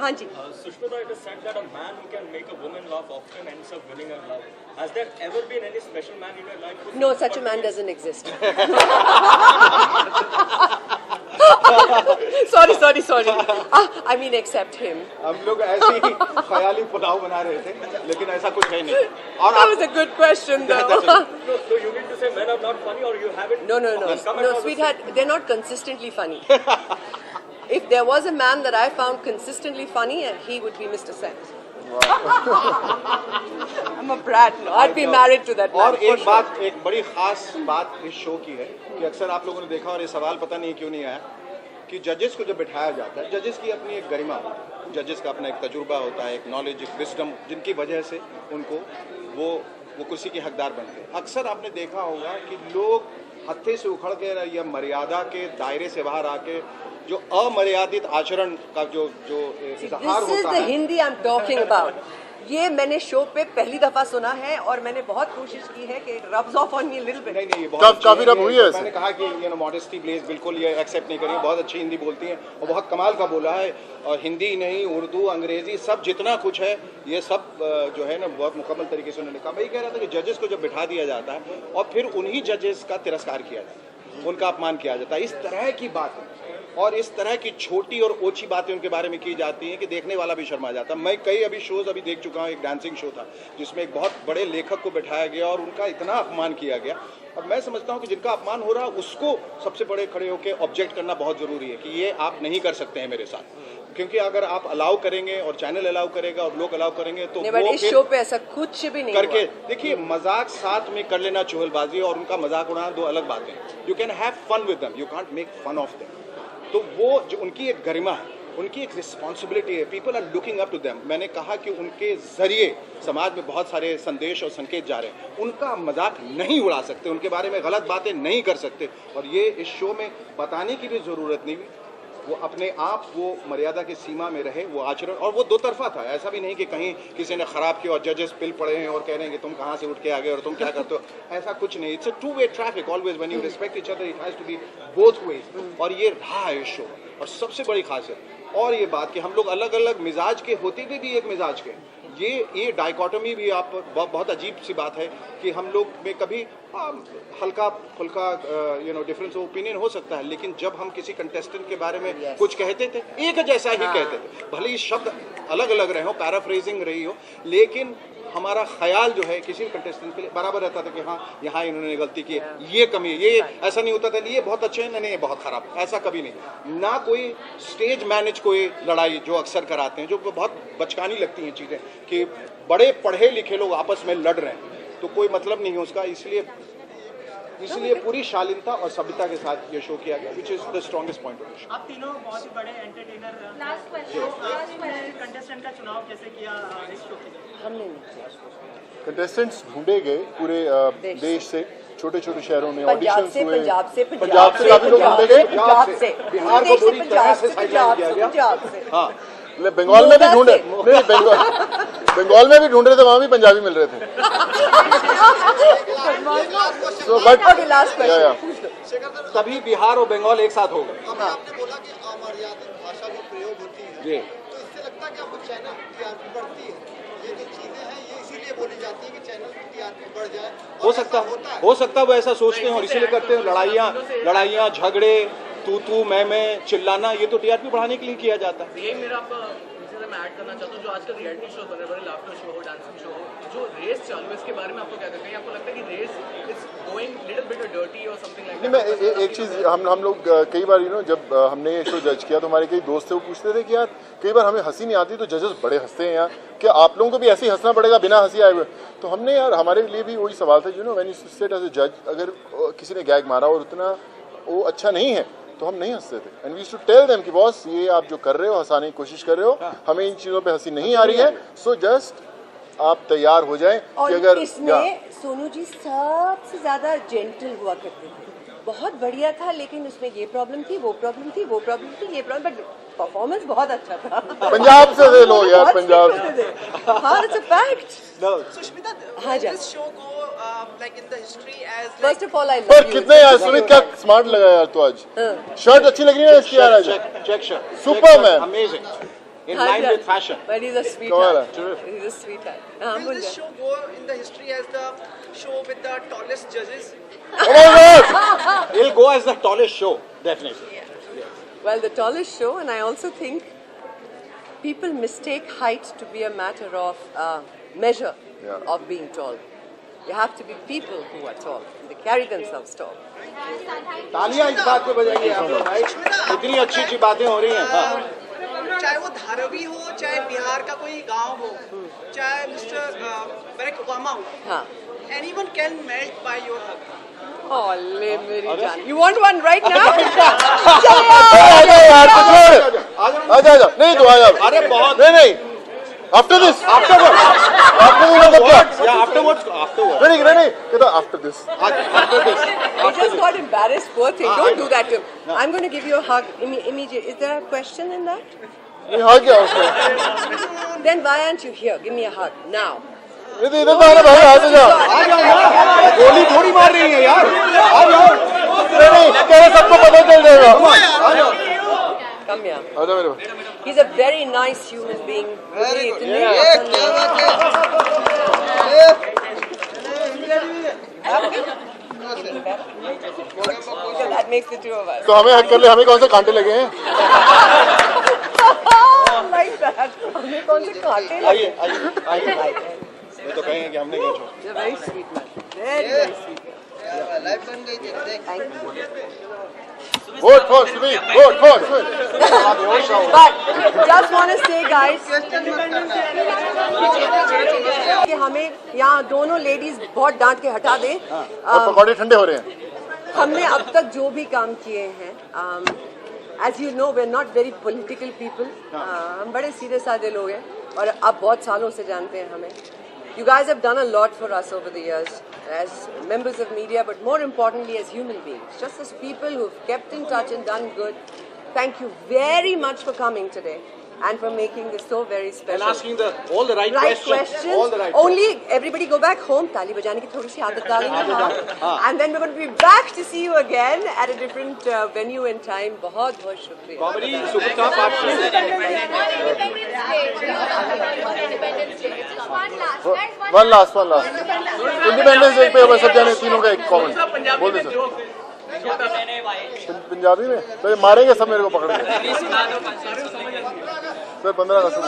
हाँ जी. Sushmita, it is said that a man who can make a woman laugh often ends up winning her love. Has there ever been any special man in your life? No, such a man doesn't exist. Sorry. I mean, except him. हम लोग ऐसे ही ख्याली पुलाव बना रहे थे, लेकिन ऐसा कुछ है नहीं। और that was a good question, though. So you mean to say men are not funny, or you haven't? No, sweetheart, they're not consistently funny. If there was a man that I found consistently funny, he would be Mr. Sen. I'm a brat. No, I'd be married to that man. और एक बात, एक बड़ी खास बात इस show की है कि अक्सर आप लोगों ने देखा, और ये सवाल पता नहीं क्यों नहीं आया, कि जजेस को जब बिठाया जाता है, जजेस की अपनी एक गरिमा होती है, जजेस का अपना एक तजुर्बा होता है, एक नॉलेज, एक विजडम, जिनकी वजह से उनको वो कुर्सी के हकदार बनते हैं। अक्सर आपने देखा होगा कि लोग हत्थे से उखड़ के या मर्यादा के दायरे से बाहर आके जो अमर्यादित आचरण का जो इजहार होता है, Hindi I am talking about, ये मैंने शो पे पहली दफा सुना है और मैंने बहुत कोशिश की है कि rubs of on me little bit. नहीं, ये बहुत काफी रब हुई है। मैंने कहा कि मॉडेस्टी प्लीज, बिल्कुल ये एक्सेप्ट नहीं करिए, बहुत अच्छी हिंदी बोलती हैं और बहुत कमाल का बोला है, और हिंदी नहीं, उर्दू, अंग्रेजी, सब जितना कुछ है ये सब जो है ना बहुत मुकम्मल तरीके से उन्होंने कहा। मैं ये कह रहा था कि जजेस को जब बिठा दिया जाता है और फिर उन्हीं जजेस का तिरस्कार किया जाता है, उनका अपमान किया जाता है, इस तरह की बातें और इस तरह की छोटी और ओछी बातें उनके बारे में की जाती हैं कि देखने वाला भी शर्मा जाता है। मैं कई अभी शोज अभी देख चुका हूँ, एक डांसिंग शो था जिसमें एक बहुत बड़े लेखक को बिठाया गया और उनका इतना अपमान किया गया। अब मैं समझता हूँ कि जिनका अपमान हो रहा है उसको सबसे बड़े खड़े होकर ऑब्जेक्ट करना बहुत जरूरी है कि ये आप नहीं कर सकते हैं मेरे साथ, क्योंकि अगर आप अलाउ करेंगे और चैनल अलाउ करेगा और लोग अलाउ करेंगे तो वो इस शो पे ऐसा कुछ भी नहीं करके देखिए, मजाक साथ में कर लेना, चुगलबाजी और उनका मजाक उड़ाना दो अलग बातें। You can have fun with them, you can't make fun of them. तो वो जो उनकी एक गरिमा है, उनकी एक रिस्पॉन्सिबिलिटी है, people are looking up to them. मैंने कहा कि उनके जरिए समाज में बहुत सारे संदेश और संकेत जा रहे हैं, उनका मजाक नहीं उड़ा सकते, उनके बारे में गलत बातें नहीं कर सकते, और ये इस शो में बताने की भी जरूरत नहीं हुई। वो अपने आप वो मर्यादा की सीमा में रहे, वो आचरण, और वो दो तरफा था, ऐसा भी नहीं कि कहीं किसी ने खराब किया और जजेस पिल पड़े हैं और कह रहे हैं कि तुम कहाँ से उठ के आ गए और तुम क्या करते हो, ऐसा कुछ नहीं। It's a two way traffic always, when you respect each other it has to be both ways, और ये रहा है इस शो। और सबसे बड़ी खासियत और ये बात कि हम लोग अलग अलग मिजाज के होते हुए भी एक मिजाज के, ये डाइकोटमी भी आप बहुत अजीब सी बात है कि हम लोग में कभी हल्का फुल्का डिफरेंस ऑफ ओपिनियन हो सकता है, लेकिन जब हम किसी कंटेस्टेंट के बारे में कुछ कहते थे एक जैसा ही कहते थे, भले ही शब्द अलग अलग रहे हो, पैराफ्रेजिंग रही हो, लेकिन हमारा ख्याल जो है किसी कंटेस्टेंट के लिए बराबर रहता था कि हाँ यहाँ इन्होंने गलती की, ये कमी, ये ऐसा नहीं होता था ये बहुत अच्छे हैं, नहीं ये बहुत खराब, ऐसा कभी नहीं। ना कोई स्टेज मैनेज कोई लड़ाई जो अक्सर कराते हैं, जो बहुत बचकानी लगती हैं चीज़ें कि बड़े पढ़े लिखे लोग आपस में लड़ रहे हैं, तो कोई मतलब नहीं है उसका। इसलिए पूरी शालीनता और सभ्यता के साथ ये शो किया गया, which is the strongest point of the show. आप तीनों बहुत ही बड़े एंटरटेनर, कंटेस्टेंट का चुनाव कैसे किया इस शो के लिए? हमने कंटेस्टेंट्स ढूंढे गए पूरे देश से, छोटे छोटे शहरों में ऑडिशंस हुए, पंजाब से काफी लोग ढूंढे गए, बिहार को पूरी तरह से साइडलाइन किया गया। हाँ, बंगाल में भी ढूंढे, नहीं बंगाल में भी ढूंढ रहे थे, वहां भी पंजाबी मिल रहे थे। तभी बिहार और बंगाल एक साथ हो गए। आपने बोला कि अमर्यादित भाषा जो प्रयोग होती है, तो इससे लगता है कि आपको चैनल की टीआरपी बढ़ती है, ये जो चीजें हैं ये इसीलिए बोली जाती है कि चैनल की टीआरपी बढ़ जाए। हो सकता है वो ऐसा सोचते हैं और इसीलिए करते हैं। लड़ाइयाँ झगड़े, तू मैं चिल्लाना, ये तो टीआरपी बढ़ाने के लिए किया जाता है। यही मेरा मैं ऐड करना चाहता हूँ, जो आजकल रियलिटी शो बने बड़े, लाफ्टर शो हो, डांसिंग शो हो, जो रेस चालू है इसके बारे में आपको क्या कहते हैं? आपको लगता है कि race is going little bit dirty और समथिंग लाइक दैट? नहीं, मैं एक चीज़, हम लोग कई बार जब हमने ये शो जज किया तो हमारे कई दोस्त थे, वो पूछते थे कि यार कई बार हमें हंसी नहीं आती तो जजेस बड़े हंसते हैं यार, क्या आप लोगों को भी ऐसे ही हंसना पड़ेगा बिना हंसी आए हुए? तो हमने यार, हमारे लिए भी वही सवाल था, when you sit as a जज, अगर किसी ने गैग मारा और उतना वो अच्छा नहीं है तो हम नहीं हंसते थे। And we used to tell them कि बॉस ये आप जो कर रहे हो, हंसाने की कोशिश कर रहे हो, हमें इन चीजों पे हंसी नहीं आ रही है, सो जस्ट आप तैयार हो जाएं कि अगर इसमें सोनू जी सबसे ज्यादा जेंटल हुआ करते थे, बहुत बढ़िया था, लेकिन उसमें ये प्रॉब्लम थी, वो प्रॉब्लम थी, वो प्रॉब्लम थी, ये प्रॉब्लम, बट परफॉर्मेंस बहुत अच्छा था। पंजाब से थे लोग यार, पंजाब से। हाँ, it's a fact. Sushmita, हाँ जी। this show go like in the history as like First of all, I love पर you. कितने यार सुमित, क्या स्मार्ट लगा यार तू आज। शर्ट अच्छी लग रही है इसकी यार आज। चेक शर्ट, सुपरमैन, अमेजिंग, इन हाँ लाइन जी। With fashion. But he's a कमाल sweetheart. है। He's a sweetheart. हाँ, will बोल this जा। show go in the history as the show with the tallest judges? Oh my God! He'll go as the tallest show, definitely. Well, the tallest show, and I also think people mistake height to be a matter of measure of being tall. You have to be people who are tall. They carry themselves tall. तालियां इस बात पे बजाइए आप लोग, भाई इतनी अच्छी अच्छी बातें हो रही हैं। चाहे वो धारावी हो, चाहे बिहार का कोई गांव हो, चाहे मिस्टर बराक ओबामा हो, हाँ. anyone can melt by your hug. Oh, ले मेरी जान. You want one right now? आजा यार, आजा नहीं तो आजा। अरे बहुत नहीं आफ्टर दिस afterwards मतलब क्या? yeah afterwards नहीं कहता after this. I just got embarrassed. Poor thing. Don't do that to him. I'm going to give you a hug immediately. Is there a question in that? नहीं हाँ क्या उसमें? Then why aren't you here? Give me a hug now. इधर तो आना भाई, आ जा। गोली थोड़ी मार रही है यार, आ जाओ। नहीं कह सबको पता चल जाएगा। Come here. आ जा मेरे पास। He's a very nice human being. Very good. That makes the two of us. तो हमें हक कर ले, हमें कौन से कांटे लगे हैं? Like that. हमें कौन से कांटे लगे? आइए ये तो कहेंगे कि हमने क्या छोड़ा। You're a very sweet man. Very sweet man. Life बन गई थी। Thank you. Vote for Sumit, vote for Sumit. But just want to say, guys, कि हमें यहाँ दोनों लेडीज बहुत डांट के हटा दें। और पकौड़े ठंडे हो रहे हैं। हमने अब तक जो भी काम किए हैं, as you know, we're not very political people. हम बड़े सीधे साधे लोग हैं और अब बहुत सालों से जानते हैं हमें. You guys have done a lot for us over the years as members of media, but more importantly as human beings, just as people who've kept in touch and done good. Thank you very much for coming today and for making this so very special. And asking all the right questions. All the right Only everybody go back home. ताली बजाने की थोड़ी सी आदत डालेंगे. And then we're going to be back to see you again at a different venue and time. बहुत बहुत शुक्रिया. Comedy superstar partner. One last. Independence Day पे सब जाने तीनों का एक कमेंट बोल दे सर। पंजाबी में तो ये मारेंगे सब मेरे को पकड़ के। Sir 15 August.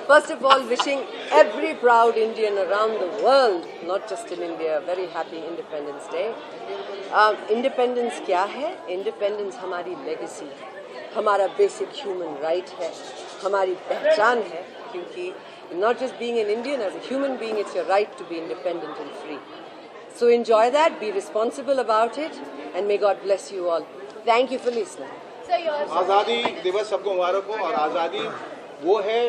First of all, wishing every proud Indian around the world, not just in India, a very happy Independence Day. Independence क्या है? Independence हमारी legacy है, हमारा basic human right है, हमारी पहचान है, क्योंकि not just being an Indian, as a human being, it's your right to be independent and free. So enjoy that, be responsible about it, and may God bless you all. Thank you for listening. आज़ादी दिवस सबको मुबारक हो। और आज़ादी वो है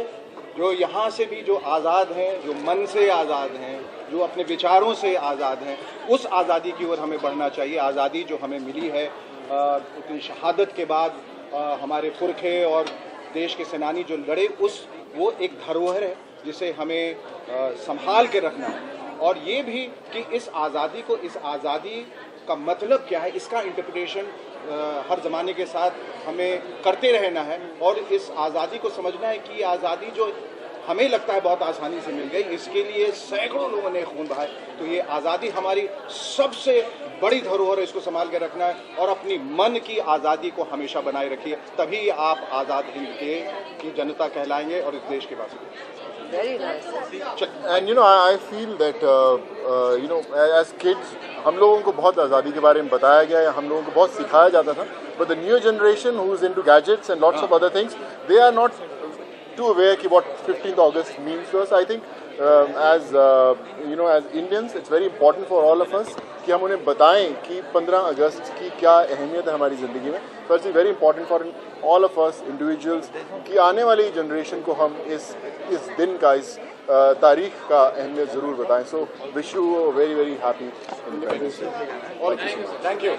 जो यहाँ से भी जो आज़ाद हैं, जो मन से आज़ाद हैं, जो अपने विचारों से आज़ाद हैं, उस आज़ादी की ओर हमें बढ़ना चाहिए। आज़ादी जो हमें मिली है उतनी शहादत के बाद, हमारे पुरखे और देश के सेनानी जो लड़े, वो एक धरोहर है जिसे हमें संभाल के रखना है। और ये भी कि इस आज़ादी का मतलब क्या है, इसका इंटरप्रिटेशन हर ज़माने के साथ हमें करते रहना है। और इस आज़ादी को समझना है कि आज़ादी जो हमें लगता है बहुत आसानी से मिल गई, इसके लिए सैकड़ों लोगों ने खून बहाए। तो ये आज़ादी हमारी सबसे बड़ी धरोहर है, इसको संभाल के रखना है और अपनी मन की आज़ादी को हमेशा बनाए रखिए, तभी आप आज़ाद हिंद की जनता कहलाएंगे और इस देश के वासी। Very nice. And I feel that as kids हम लोगों को बहुत आज़ादी के बारे में बताया गया है, हम लोगों को बहुत सिखाया जाता था. But the new generation who is into gadgets and lots of other things, they are not too aware कि what 15th August means to us. I think as you know, as Indians, it's very important for all of us कि हम उन्हें बताएं कि 15 अगस्त की क्या अहमियत है हमारी ज़िंदगी में. So it's very important for all of us individuals कि आने वाली जनरेशन को हम इस दिन का, इस तारीख का अहमियत ज़रूर बताएं. So wish you a very very happy Independence Day. Thank you.